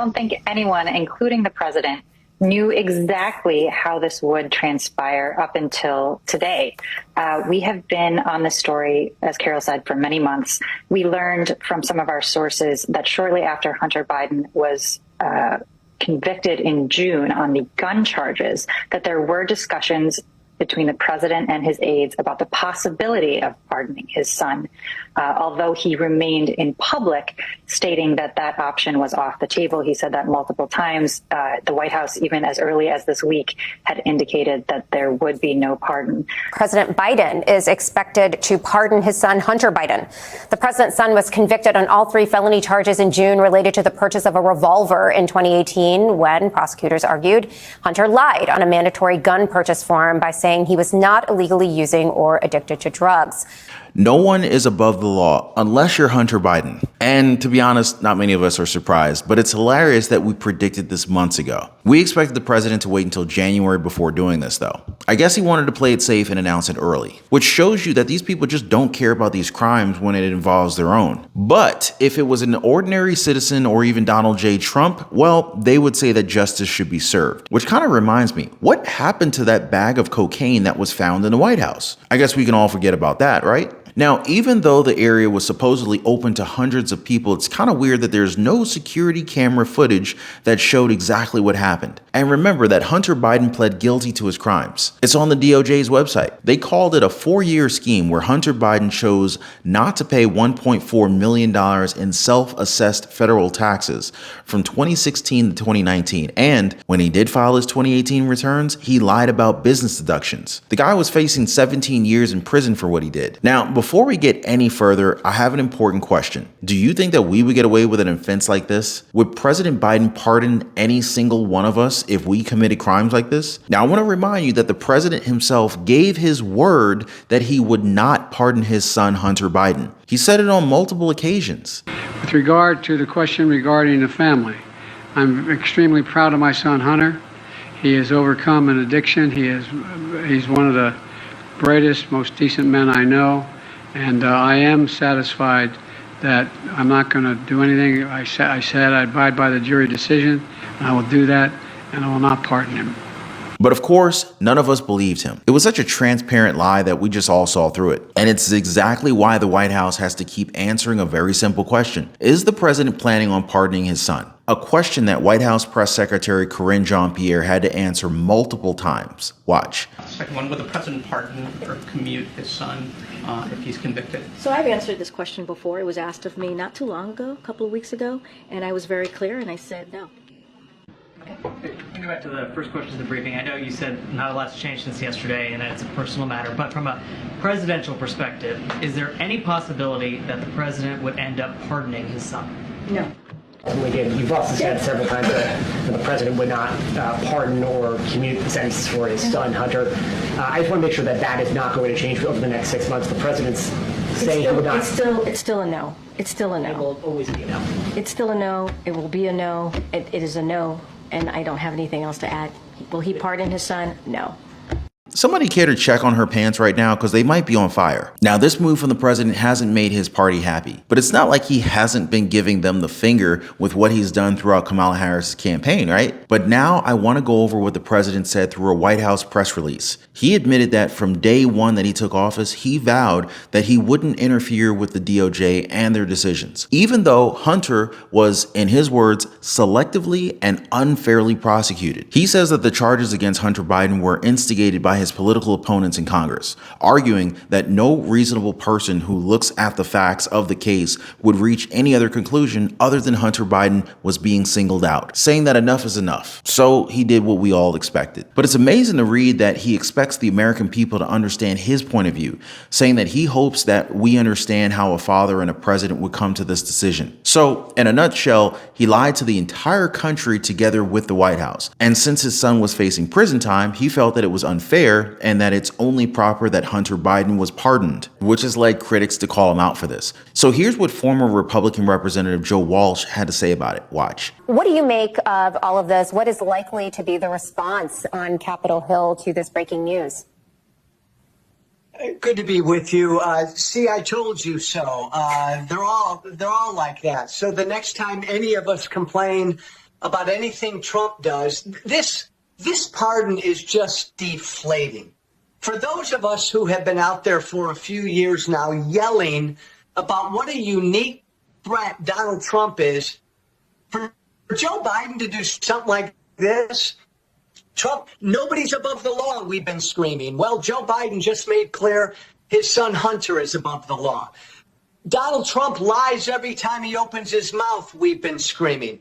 don't think anyone, including the president, knew exactly how this would transpire up until today. We have been on this story, as Carol said, for many months. We learned from some of our sources that shortly after Hunter Biden was convicted in June on the gun charges, that there were discussions between the president and his aides about the possibility of pardoning his son, although he remained in public stating that that option was off the table. He said that multiple times. The White House, even as early as this week, had indicated that there would be no pardon. President Biden is expected to pardon his son, Hunter Biden. The president's son was convicted on all 3 felony charges in June related to the purchase of a revolver in 2018 when prosecutors argued Hunter lied on a mandatory gun purchase form by saying he was not illegally using or addicted to drugs. No one is above the law unless you're Hunter Biden. And to be honest, not many of us are surprised, but it's hilarious that we predicted this months ago. We expected the president to wait until January before doing this, though. I guess he wanted to play it safe and announce it early, which shows you that these people just don't care about these crimes when it involves their own. But if it was an ordinary citizen or even Donald J. Trump, well, they would say that justice should be served. Which kind of reminds me, what happened to that bag of cocaine that was found in the White House? I guess we can all forget about that, right? Now, even though the area was supposedly open to hundreds of people, it's kind of weird that there's no security camera footage that showed exactly what happened. And remember that Hunter Biden pled guilty to his crimes. It's on the DOJ's website. They called it a 4-year scheme where Hunter Biden chose not to pay $1.4 million in self-assessed federal taxes from 2016 to 2019. And when he did file his 2018 returns, he lied about business deductions. The guy was facing 17 years in prison for what he did. Now, before we get any further, I have an important question. Do you think that we would get away with an offense like this? Would President Biden pardon any single one of us if we committed crimes like this? Now, I want to remind you that the president himself gave his word that he would not pardon his son, Hunter Biden. He said it on multiple occasions. With regard to the question regarding the family, I'm extremely proud of my son, Hunter. He has overcome an addiction. He's one of the brightest, most decent men I know. And I am satisfied that I'm not going to do anything. I said I'd abide by the jury decision, and I will do that, and I will not pardon him. But of course, none of us believed him. It was such a transparent lie that we just all saw through it. And it's exactly why the White House has to keep answering a very simple question. Is the president planning on pardoning his son? A question that White House Press Secretary Karine Jean-Pierre had to answer multiple times. Watch. Second one, would the president pardon or commute his son if he's convicted? So I've answered this question before. It was asked of me not too long ago, a couple of weeks ago, and I was very clear, and I said no. Going back to the first question of the briefing, I know you said not a lot's changed since yesterday and that it's a personal matter, but from a presidential perspective, is there any possibility that the president would end up pardoning his son? No. Again, you've also said several times that the president would not pardon or commute the sentences for his son, Hunter. I just want to make sure that that is not going to change over the next 6 months. The president's saying he would not. It's still a no. It's still a no. It will always be a no. It's still a no. It will be a no. It is a no. And I don't have anything else to add. Will he pardon his son? No. Somebody care to check on her pants right now because they might be on fire. Now, this move from the president hasn't made his party happy, but it's not like he hasn't been giving them the finger with what he's done throughout Kamala Harris's campaign, right? But now I want to go over what the president said through a White House press release. He admitted that from day one that he took office, he vowed that he wouldn't interfere with the DOJ and their decisions, even though Hunter was, in his words, selectively and unfairly prosecuted. He says that the charges against Hunter Biden were instigated by his political opponents in Congress, arguing that no reasonable person who looks at the facts of the case would reach any other conclusion other than Hunter Biden was being singled out, saying that enough is enough. So he did what we all expected. But it's amazing to read that he expects the American people to understand his point of view, saying that he hopes that we understand how a father and a president would come to this decision. So, in a nutshell, he lied to the entire country together with the White House. And since his son was facing prison time, he felt that it was unfair and that it's only proper that Hunter Biden was pardoned, which has led critics to call him out for this. So here's what former Republican Representative Joe Walsh had to say about it. Watch. What do you make of all of this? What is likely to be the response on Capitol Hill to this breaking news? Good to be with you. See, I told you so. They're all like that. So the next time any of us complain about anything Trump does, this pardon is just deflating. For those of us who have been out there for a few years now yelling about what a unique threat Donald Trump is, for Joe Biden to do something like this, Trump, nobody's above the law, we've been screaming. Well, Joe Biden just made clear his son Hunter is above the law. Donald Trump lies every time he opens his mouth, we've been screaming.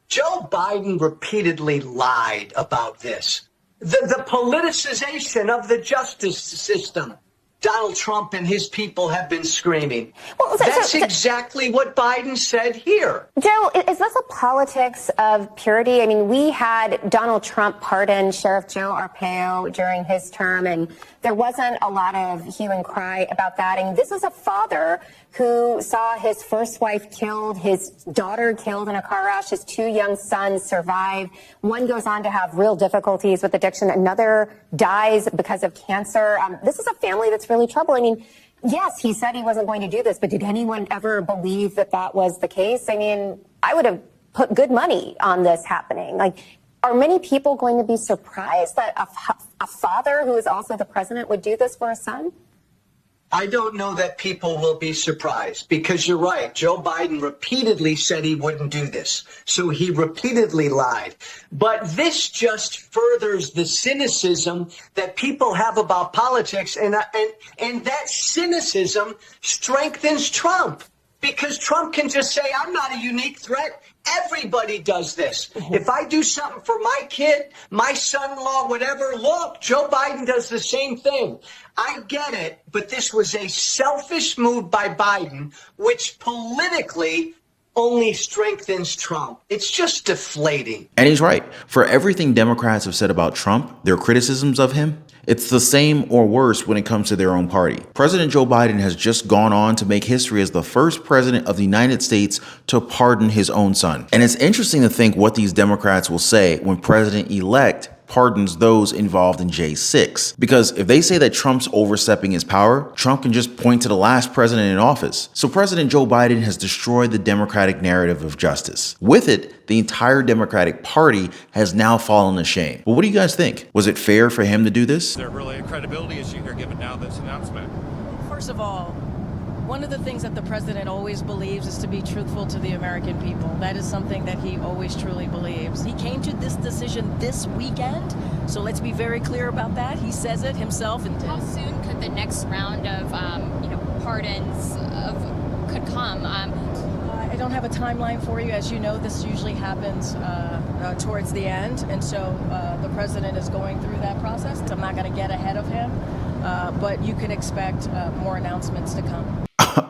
Joe Biden repeatedly lied about this. The politicization of the justice system, Donald Trump and his people have been screaming. Well, that's exactly what Biden said here. Joe, is this a politics of purity? I mean, we had Donald Trump pardon Sheriff Joe Arpaio during his term, and there wasn't a lot of hue and cry about that. And this is a father who saw his first wife killed, his daughter killed in a car crash, his two young sons survive. One goes on to have real difficulties with addiction. Another dies because of cancer. This is a family that's really troubled. I mean, yes, he said he wasn't going to do this, but did anyone ever believe that that was the case? I mean, I would have put good money on this happening. Like, are many people going to be surprised that a father who is also the president would do this for a son? I don't know that people will be surprised because you're right. Joe Biden repeatedly said he wouldn't do this. So he repeatedly lied. But this just furthers the cynicism that people have about politics. And that cynicism strengthens Trump because Trump can just say, I'm not a unique threat. Everybody does this. If I do something for my kid, my son-in-law, whatever, look, Joe Biden does the same thing. I get it, but this was a selfish move by Biden, which politically only strengthens Trump. It's just deflating. And he's right. For everything Democrats have said about Trump, their criticisms of him, it's the same or worse when it comes to their own party. President Joe Biden has just gone on to make history as the first president of the United States to pardon his own son. And it's interesting to think what these Democrats will say when President-elect pardons those involved in J6. Because if they say that Trump's overstepping his power, Trump can just point to the last president in office. So President Joe Biden has destroyed the Democratic narrative of justice. With it, the entire Democratic Party has now fallen to shame. But what do you guys think? Was it fair for him to do this? Is there really a credibility issue here given now this announcement? First of all, one of the things that the president always believes is to be truthful to the American people. That is something that he always truly believes. He came to this decision this weekend, so let's be very clear about that. He says it himself. And how soon could the next round of, pardons could come? I don't have a timeline for you. As you know, this usually happens towards the end, and so the president is going through that process. I'm not going to get ahead of him, but you can expect more announcements to come.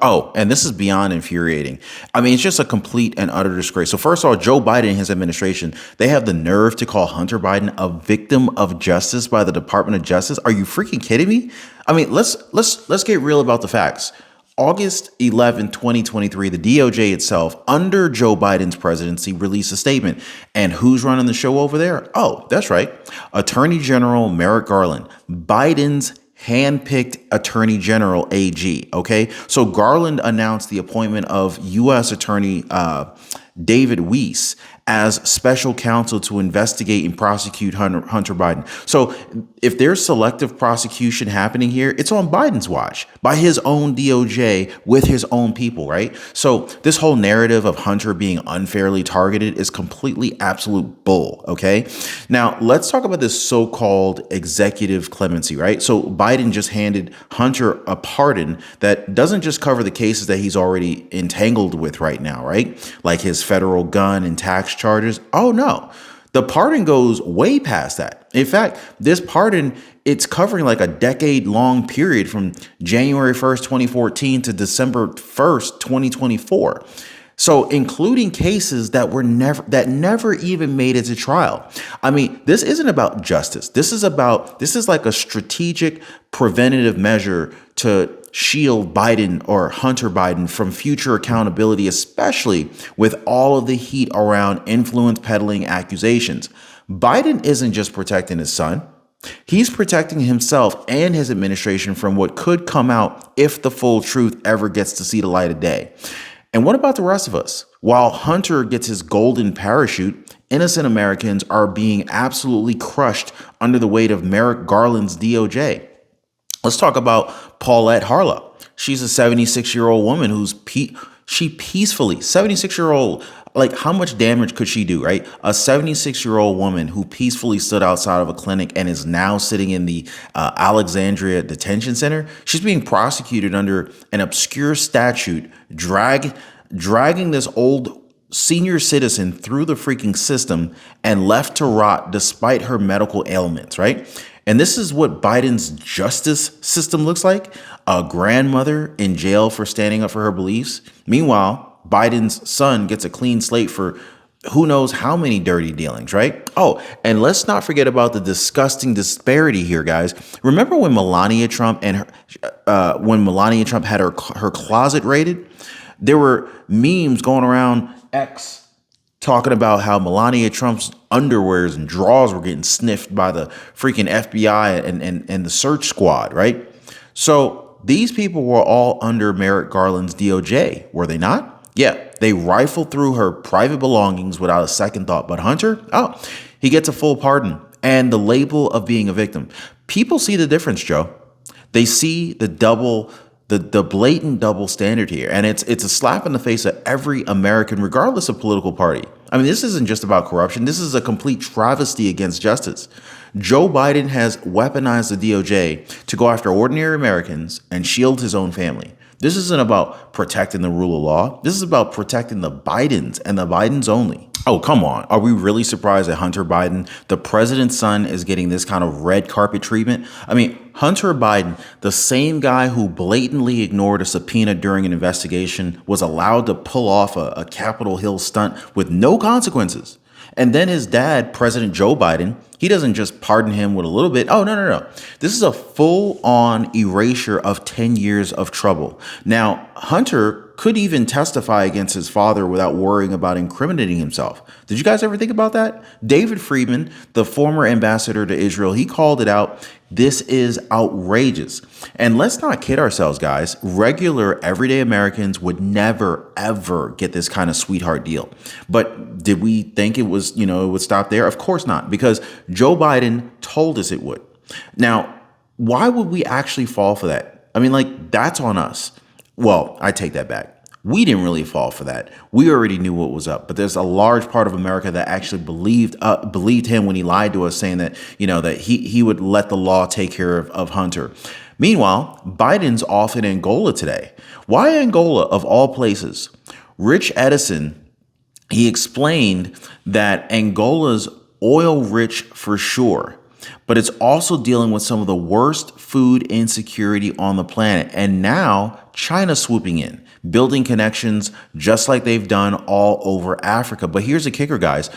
Oh, and this is beyond infuriating. I mean, it's just a complete and utter disgrace. So first of all, Joe Biden and his administration, they have the nerve to call Hunter Biden a victim of justice by the Department of Justice. Are you freaking kidding me? I mean, let's get real about the facts. August 11, 2023, the DOJ itself, under Joe Biden's presidency, released a statement. And who's running the show over there? Oh, that's right. Attorney General Merrick Garland, Biden's handpicked Attorney General AG. Okay, so Garland announced the appointment of U.S. Attorney David Weiss as special counsel to investigate and prosecute Hunter Biden. So if there's selective prosecution happening here, it's on Biden's watch by his own DOJ with his own people, right? So this whole narrative of Hunter being unfairly targeted is completely absolute bull, okay? Now, let's talk about this so-called executive clemency, right? So Biden just handed Hunter a pardon that doesn't just cover the cases that he's already entangled with right now, right? Like his federal gun and tax charges. Oh no, the pardon goes way past that. In fact, this pardon, it's covering like a decade-long period from January 1st, 2014 to December 1st, 2024. So including cases that never even made it to trial. I mean, this isn't about justice. This is like a strategic preventative measure to shield Biden or Hunter Biden from future accountability, especially with all of the heat around influence peddling accusations. Biden isn't just protecting his son. He's protecting himself and his administration from what could come out if the full truth ever gets to see the light of day. And what about the rest of us? While Hunter gets his golden parachute, innocent Americans are being absolutely crushed under the weight of Merrick Garland's DOJ. Let's talk about Paulette Harlow. She's a 76-year-old woman who's she peacefully, 76-year-old, like how much damage could she do, right? A 76-year-old woman who peacefully stood outside of a clinic and is now sitting in the Alexandria Detention Center. She's being prosecuted under an obscure statute, dragging this old senior citizen through the freaking system and left to rot despite her medical ailments, right? And this is what Biden's justice system looks like. A grandmother in jail for standing up for her beliefs. Meanwhile, Biden's son gets a clean slate for who knows how many dirty dealings, right? Oh, and let's not forget about the disgusting disparity here, guys. Remember when Melania Trump and had her closet raided? There were memes going around X talking about how Melania Trump's underwears and drawers were getting sniffed by the freaking FBI and the search squad, right? So these people were all under Merrick Garland's DOJ, were they not? Yeah, they rifled through her private belongings without a second thought. But Hunter, he gets a full pardon and the label of being a victim. People see the difference, Joe. They see the blatant double standard here. And it's a slap in the face of every American, regardless of political party. I mean, this isn't just about corruption. This is a complete travesty against justice. Joe Biden has weaponized the DOJ to go after ordinary Americans and shield his own family. This isn't about protecting the rule of law. This is about protecting the Bidens and the Bidens only. Oh, come on. Are we really surprised that Hunter Biden, the president's son, is getting this kind of red carpet treatment? I mean, Hunter Biden, the same guy who blatantly ignored a subpoena during an investigation, was allowed to pull off a Capitol Hill stunt with no consequences. And then his dad, President Joe Biden, he doesn't just pardon him with a little bit. Oh, no. This is a full-on erasure of 10 years of trouble. Now, Hunter could even testify against his father without worrying about incriminating himself. Did you guys ever think about that? David Friedman, the former ambassador to Israel, he called it out. This is outrageous. And let's not kid ourselves, guys. Regular, everyday Americans would never, ever get this kind of sweetheart deal. But did we think it was, it would stop there? Of course not, because Joe Biden told us it would. Now, why would we actually fall for that? I mean, that's on us. Well, I take that back. We didn't really fall for that. We already knew what was up. But there's a large part of America that actually believed him when he lied to us, saying that, that he would let the law take care of Hunter. Meanwhile, Biden's off in Angola today. Why Angola, of all places? Rich Edison, he explained that Angola's oil rich for sure, but it's also dealing with some of the worst food insecurity on the planet. And now China swooping in, building connections just like they've done all over Africa. But here's the kicker, guys.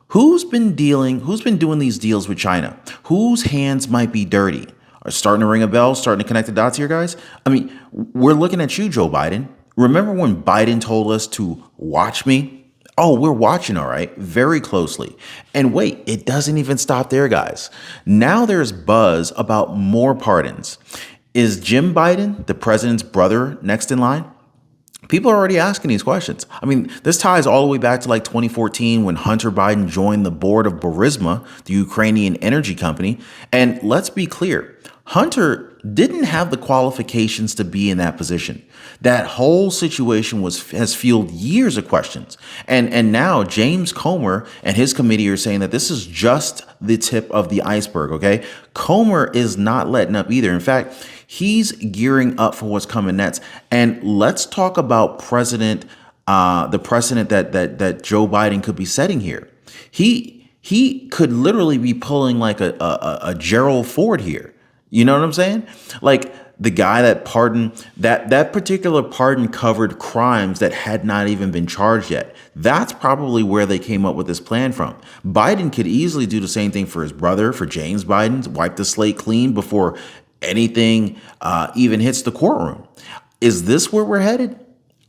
Who's been doing these deals with China? Whose hands might be dirty? Are starting to ring a bell, starting to connect the dots here, guys? I mean, we're looking at you, Joe Biden. Remember when Biden told us to watch me? Oh, we're watching, all right, very closely. And wait, it doesn't even stop there, guys. Now there's buzz about more pardons. Is Jim Biden, the president's brother, next in line? People are already asking these questions. I mean, this ties all the way back to 2014 when Hunter Biden joined the board of Burisma, the Ukrainian energy company. And let's be clear, Hunter didn't have the qualifications to be in that position. That whole situation has fueled years of questions. And now James Comer and his committee are saying that this is just the tip of the iceberg, okay? Comer is not letting up either. In fact, he's gearing up for what's coming next. And let's talk about the precedent that Joe Biden could be setting here. He could literally be pulling like a Gerald Ford here. You know what I'm saying? Like the guy that pardoned, that particular pardon covered crimes that had not even been charged yet. That's probably where they came up with this plan from. Biden could easily do the same thing for his brother, for James Biden, wipe the slate clean before anything even hits the courtroom. Is this where we're headed?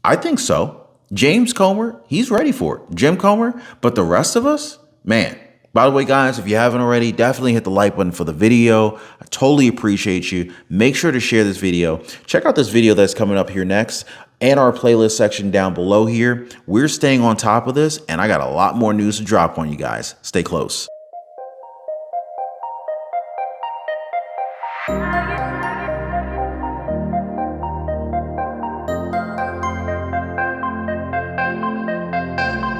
I think so. James Comer, he's ready for it. Jim Comer, but the rest of us, man. By the way, guys, if you haven't already, definitely hit the like button for the video. I totally appreciate you. Make sure to share this video. Check out this video that's coming up here next. and our playlist section down below here. We're staying on top of this, and I got a lot more news to drop on you guys. Stay close.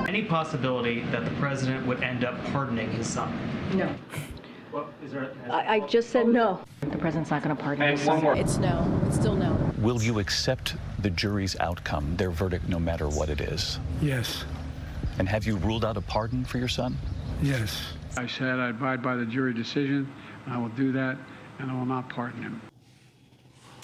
Any possibility that the president would end up pardoning his son? No. Well, is there? I just said no. The president's not going to pardon his son. It's no. It's still no. Will you accept the jury's outcome, their verdict, no matter what it is? Yes. And have you ruled out a pardon for your son? Yes. I said I abide by the jury decision. I will do that, and I will not pardon him.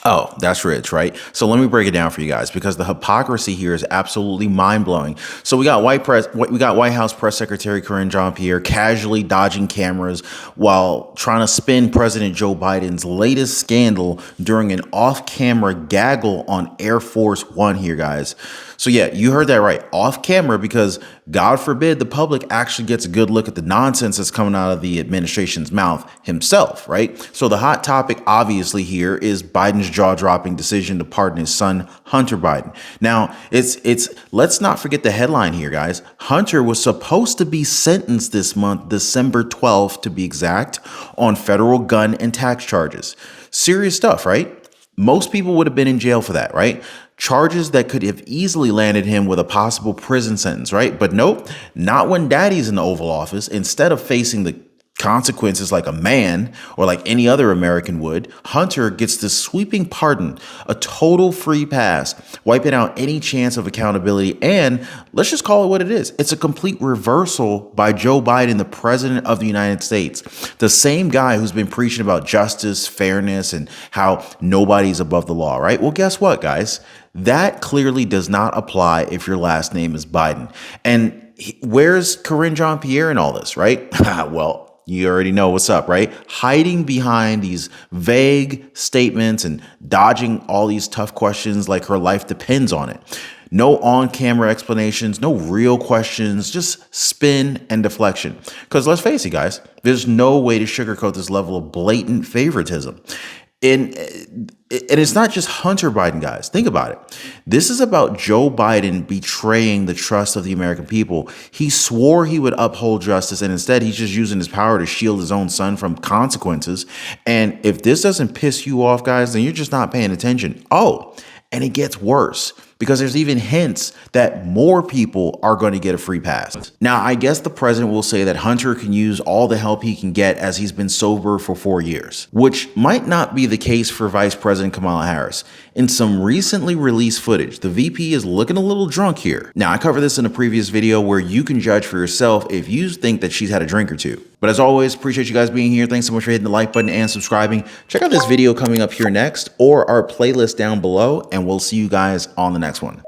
Oh, that's rich, right? So let me break it down for you guys, because the hypocrisy here is absolutely mind-blowing. So we got White House Press Secretary Karine Jean-Pierre casually dodging cameras while trying to spin President Joe Biden's latest scandal during an off-camera gaggle on Air Force One here, guys. So yeah, you heard that right, off camera, because God forbid the public actually gets a good look at the nonsense that's coming out of the administration's mouth himself, right? So the hot topic obviously here is Biden's jaw-dropping decision to pardon his son, Hunter Biden. Now, let's not forget the headline here, guys. Hunter was supposed to be sentenced this month, December 12th to be exact, on federal gun and tax charges. Serious stuff, right? Most people would have been in jail for that, right? Charges that could have easily landed him with a possible prison sentence, right? But nope, not when daddy's in the Oval Office. Instead of facing the consequences like a man or like any other American would, Hunter gets this sweeping pardon, a total free pass, wiping out any chance of accountability. And let's just call it what it is. It's a complete reversal by Joe Biden, the president of the United States, the same guy who's been preaching about justice, fairness, and how nobody's above the law, right? Well, guess what, guys? That clearly does not apply if your last name is Biden. And where's Karine Jean-Pierre in all this, right? Well, you already know what's up, right? Hiding behind these vague statements and dodging all these tough questions like her life depends on it. No on-camera explanations, no real questions, just spin and deflection. Because let's face it, guys, there's no way to sugarcoat this level of blatant favoritism. And it's not just Hunter Biden, guys. Think about it. This is about Joe Biden betraying the trust of the American people. He swore he would uphold justice, and instead he's just using his power to shield his own son from consequences. And if this doesn't piss you off, guys, then you're just not paying attention. Oh, and it gets worse, because there's even hints that more people are going to get a free pass. Now, I guess the president will say that Hunter can use all the help he can get as he's been sober for 4 years, which might not be the case for Vice President Kamala Harris. In some recently released footage, the VP is looking a little drunk here. Now, I covered this in a previous video where you can judge for yourself if you think that she's had a drink or two. But as always, appreciate you guys being here. Thanks so much for hitting the like button and subscribing. Check out this video coming up here next, or our playlist down below, and we'll see you guys on the next one.